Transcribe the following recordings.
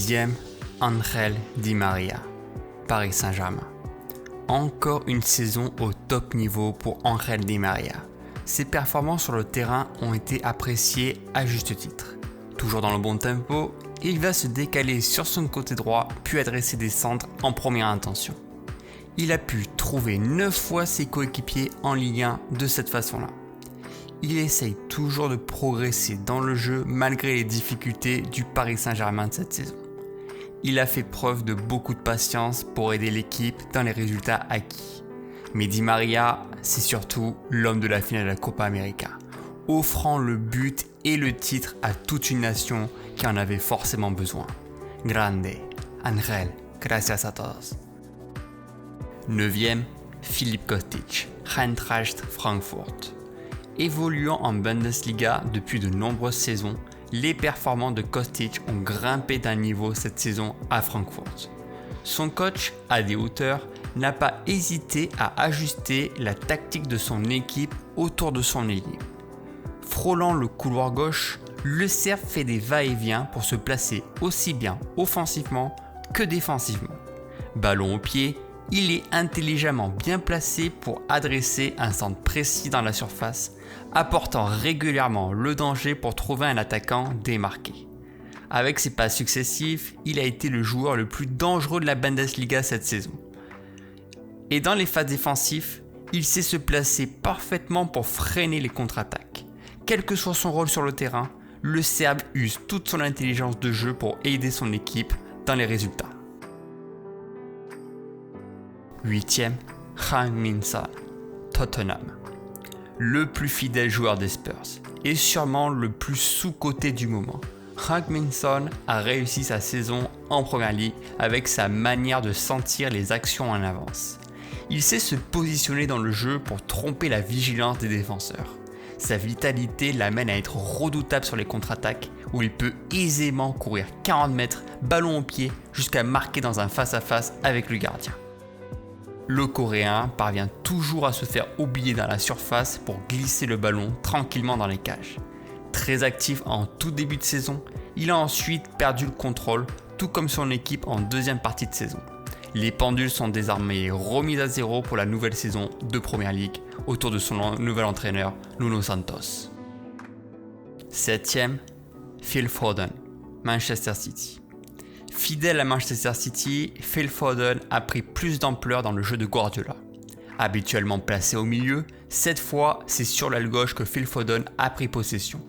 6e, Ángel Di María, Paris Saint-Germain. Encore une saison au top niveau pour Ángel Di María. Ses performances sur le terrain ont été appréciées à juste titre. Toujours dans le bon tempo, il va se décaler sur son côté droit puis adresser des centres en première intention. Il a pu trouver 9 fois ses coéquipiers en Ligue 1 de cette façon-là. Il essaye toujours de progresser dans le jeu malgré les difficultés du Paris Saint-Germain de cette saison. Il a fait preuve de beaucoup de patience pour aider l'équipe dans les résultats acquis. Mais Di María, c'est surtout l'homme de la finale de la Copa América, offrant le but et le titre à toute une nation qui en avait forcément besoin. Grande, Ángel, gracias a todos. 9e, Filip Kostic, Eintracht Francfort. Évoluant en Bundesliga depuis de nombreuses saisons, les performances de Kostic ont grimpé d'un niveau cette saison à Francfort. Son coach, à des hauteurs, n'a pas hésité à ajuster la tactique de son équipe autour de son ailier. Frôlant le couloir gauche, le Serbe fait des va-et-vient pour se placer aussi bien offensivement que défensivement. Ballon au pied, il est intelligemment bien placé pour adresser un centre précis dans la surface, apportant régulièrement le danger pour trouver un attaquant démarqué. Avec ses passes successives, il a été le joueur le plus dangereux de la Bundesliga cette saison. Et dans les phases défensives, il sait se placer parfaitement pour freiner les contre-attaques. Quel que soit son rôle sur le terrain, le Serbe use toute son intelligence de jeu pour aider son équipe dans les résultats. 8e, Heung-min Son, Tottenham. Le plus fidèle joueur des Spurs et sûrement le plus sous-coté du moment. Heung-min Son a réussi sa saison en Première Ligue avec sa manière de sentir les actions en avance. Il sait se positionner dans le jeu pour tromper la vigilance des défenseurs. Sa vitalité l'amène à être redoutable sur les contre-attaques où il peut aisément courir 40 mètres, ballon au pied, jusqu'à marquer dans un face-à-face avec le gardien. Le Coréen parvient toujours à se faire oublier dans la surface pour glisser le ballon tranquillement dans les cages. Très actif en tout début de saison, il a ensuite perdu le contrôle, tout comme son équipe en deuxième partie de saison. Les pendules sont désormais remises à zéro pour la nouvelle saison de Première Ligue autour de son nouvel entraîneur Nuno Santos. 7e, Phil Foden, Manchester City. Fidèle à Manchester City, Phil Foden a pris plus d'ampleur dans le jeu de Guardiola. Habituellement placé au milieu, cette fois, c'est sur l'aile gauche que Phil Foden a pris possession.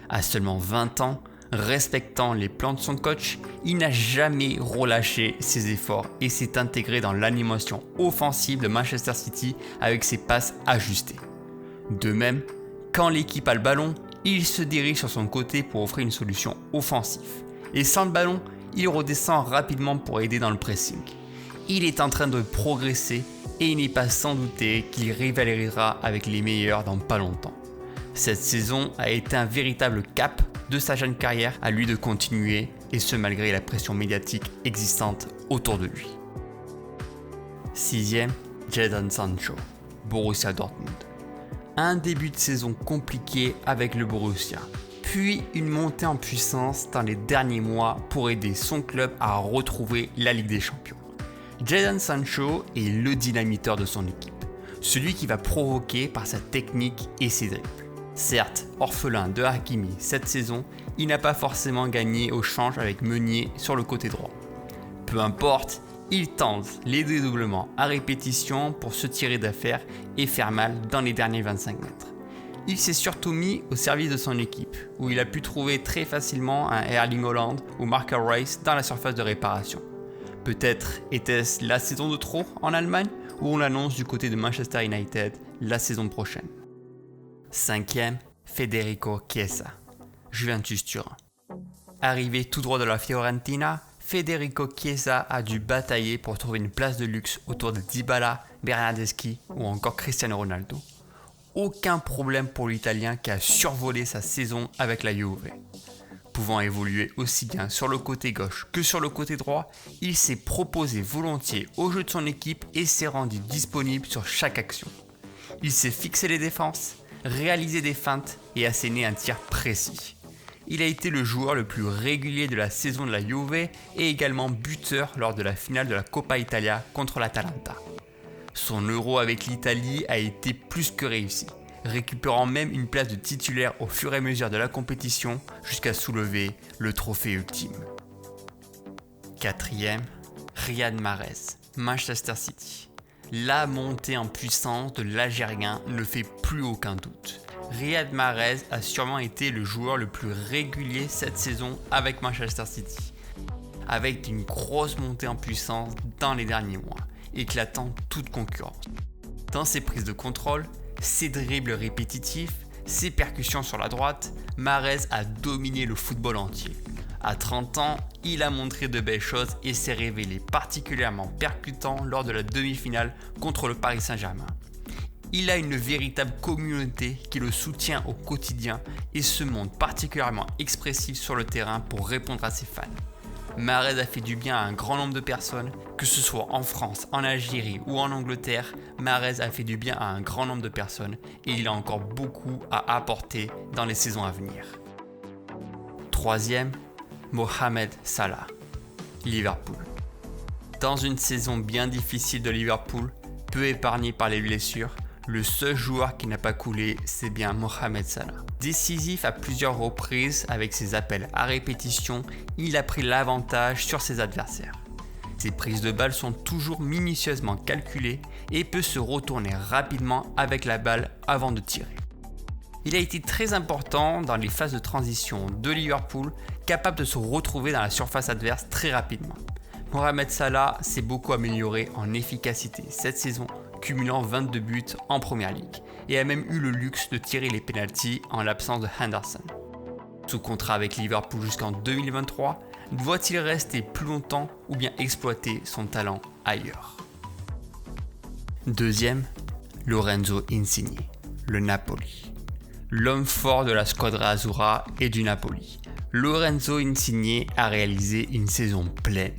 À seulement 20 ans, respectant les plans de son coach, il n'a jamais relâché ses efforts et s'est intégré dans l'animation offensive de Manchester City avec ses passes ajustées. De même, quand l'équipe a le ballon, il se dirige sur son côté pour offrir une solution offensive. Et sans le ballon, il redescend rapidement pour aider dans le pressing. Il est en train de progresser et il n'est pas sans douter qu'il rivalisera avec les meilleurs dans pas longtemps. Cette saison a été un véritable cap de sa jeune carrière, à lui de continuer, et ce malgré la pression médiatique existante autour de lui. 6e, Jadon Sancho, Borussia Dortmund. Un début de saison compliqué avec le Borussia, puis une montée en puissance dans les derniers mois pour aider son club à retrouver la Ligue des Champions. Jadon Sancho est le dynamiteur de son équipe, celui qui va provoquer par sa technique et ses dribbles. Certes, orphelin de Hakimi cette saison, il n'a pas forcément gagné au change avec Meunier sur le côté droit. Peu importe, il tente les dédoublements à répétition pour se tirer d'affaire et faire mal dans les derniers 25 mètres. Il s'est surtout mis au service de son équipe, où il a pu trouver très facilement un Erling Haaland ou Marco Reus dans la surface de réparation. Peut-être était-ce la saison de trop en Allemagne, où on l'annonce du côté de Manchester United la saison prochaine. 5e, Federico Chiesa, Juventus Turin. Arrivé tout droit de la Fiorentina, Federico Chiesa a dû batailler pour trouver une place de luxe autour de Dybala, Bernardeschi ou encore Cristiano Ronaldo. Aucun problème pour l'Italien qui a survolé sa saison avec la Juve. Pouvant évoluer aussi bien sur le côté gauche que sur le côté droit, il s'est proposé volontiers au jeu de son équipe et s'est rendu disponible sur chaque action. Il s'est fixé les défenses, réaliser des feintes et asséner un tir précis. Il a été le joueur le plus régulier de la saison de la Juve et également buteur lors de la finale de la Coppa Italia contre l'Atalanta. Son Euro avec l'Italie a été plus que réussi, récupérant même une place de titulaire au fur et à mesure de la compétition jusqu'à soulever le trophée ultime. 4e, Riyad Mahrez, Manchester City. La montée en puissance de l'Algérien ne fait plus aucun doute. Riyad Mahrez a sûrement été le joueur le plus régulier cette saison avec Manchester City, avec une grosse montée en puissance dans les derniers mois, éclatant toute concurrence. Dans ses prises de contrôle, ses dribbles répétitifs, ses percussions sur la droite, Mahrez a dominé le football entier. À 30 ans, il a montré de belles choses et s'est révélé particulièrement percutant lors de la demi-finale contre le Paris Saint-Germain. Il a une véritable communauté qui le soutient au quotidien et se montre particulièrement expressif sur le terrain pour répondre à ses fans. Mahrez a fait du bien à un grand nombre de personnes, que ce soit en France, en Algérie ou en Angleterre. Mahrez a fait du bien à un grand nombre de personnes et il a encore beaucoup à apporter dans les saisons à venir. 3e, Mohamed Salah, Liverpool. Dans une saison bien difficile de Liverpool, peu épargné par les blessures, le seul joueur qui n'a pas coulé, c'est bien Mohamed Salah. Décisif à plusieurs reprises avec ses appels à répétition, il a pris l'avantage sur ses adversaires. Ses prises de balle sont toujours minutieusement calculées et peut se retourner rapidement avec la balle avant de tirer. Il a été très important dans les phases de transition de Liverpool, capable de se retrouver dans la surface adverse très rapidement. Mohamed Salah s'est beaucoup amélioré en efficacité cette saison, cumulant 22 buts en Première Ligue, et a même eu le luxe de tirer les pénaltys en l'absence de Henderson. Sous contrat avec Liverpool jusqu'en 2023, doit-il rester plus longtemps ou bien exploiter son talent ailleurs? 2e, Lorenzo Insigne, le Napoli. L'homme fort de la squadra Azzurra et du Napoli. Lorenzo Insigne a réalisé une saison pleine.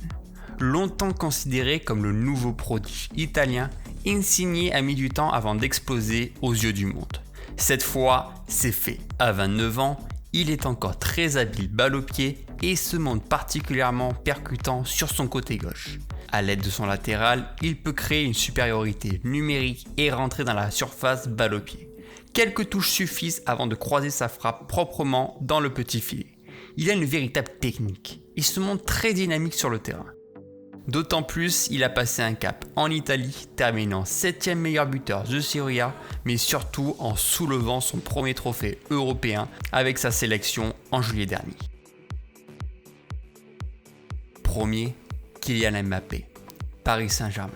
Longtemps considéré comme le nouveau prodige italien, Insigne a mis du temps avant d'exploser aux yeux du monde. Cette fois, c'est fait. À 29 ans, il est encore très habile balle au pied et se montre particulièrement percutant sur son côté gauche. À l'aide de son latéral, il peut créer une supériorité numérique et rentrer dans la surface balle au pied. Quelques touches suffisent avant de croiser sa frappe proprement dans le petit filet. Il a une véritable technique. Il se montre très dynamique sur le terrain. D'autant plus, il a passé un cap en Italie, terminant 7e meilleur buteur de Serie A, mais surtout en soulevant son premier trophée européen avec sa sélection en juillet dernier. Premier, Kylian Mbappé, Paris Saint-Germain.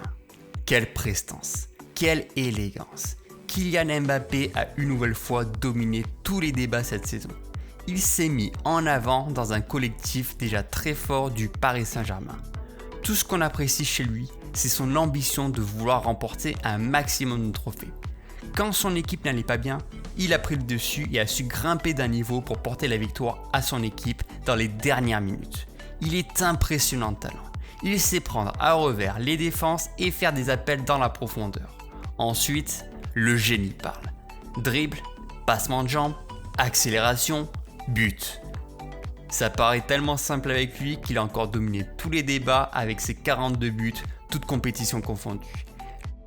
Quelle prestance, quelle élégance. Kylian Mbappé a une nouvelle fois dominé tous les débats cette saison. Il s'est mis en avant dans un collectif déjà très fort du Paris Saint-Germain. Tout ce qu'on apprécie chez lui, c'est son ambition de vouloir remporter un maximum de trophées. Quand son équipe n'allait pas bien, il a pris le dessus et a su grimper d'un niveau pour porter la victoire à son équipe dans les dernières minutes. Il est impressionnant de talent. Il sait prendre à revers les défenses et faire des appels dans la profondeur. Ensuite, le génie parle. Dribble, passement de jambes, accélération, but. Ça paraît tellement simple avec lui qu'il a encore dominé tous les débats avec ses 42 buts, toutes compétitions confondues.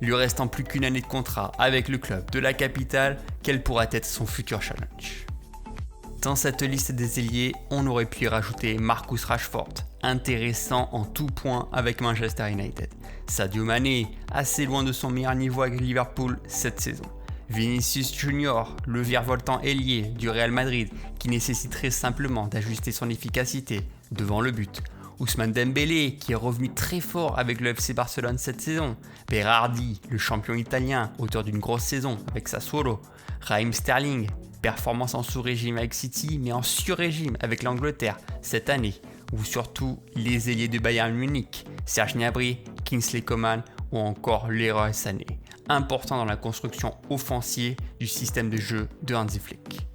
Lui restant plus qu'une année de contrat avec le club de la capitale, quel pourra être son futur challenge? Dans cette liste des ailiers, on aurait pu y rajouter Marcus Rashford, intéressant en tout point avec Manchester United. Sadio Mané, assez loin de son meilleur niveau avec Liverpool cette saison. Vinicius Junior, le virevoltant ailier du Real Madrid qui nécessiterait simplement d'ajuster son efficacité devant le but. Ousmane Dembélé qui est revenu très fort avec le FC Barcelone cette saison. Berardi, le champion italien, auteur d'une grosse saison avec Sassuolo. Raheem Sterling, performance en sous-régime avec City mais en sur-régime avec l'Angleterre cette année. Ou surtout les ailiers de Bayern Munich, Serge Gnabry, Kingsley Coman ou encore Leroy Sané, important dans la construction offensive du système de jeu de Hansi Flick.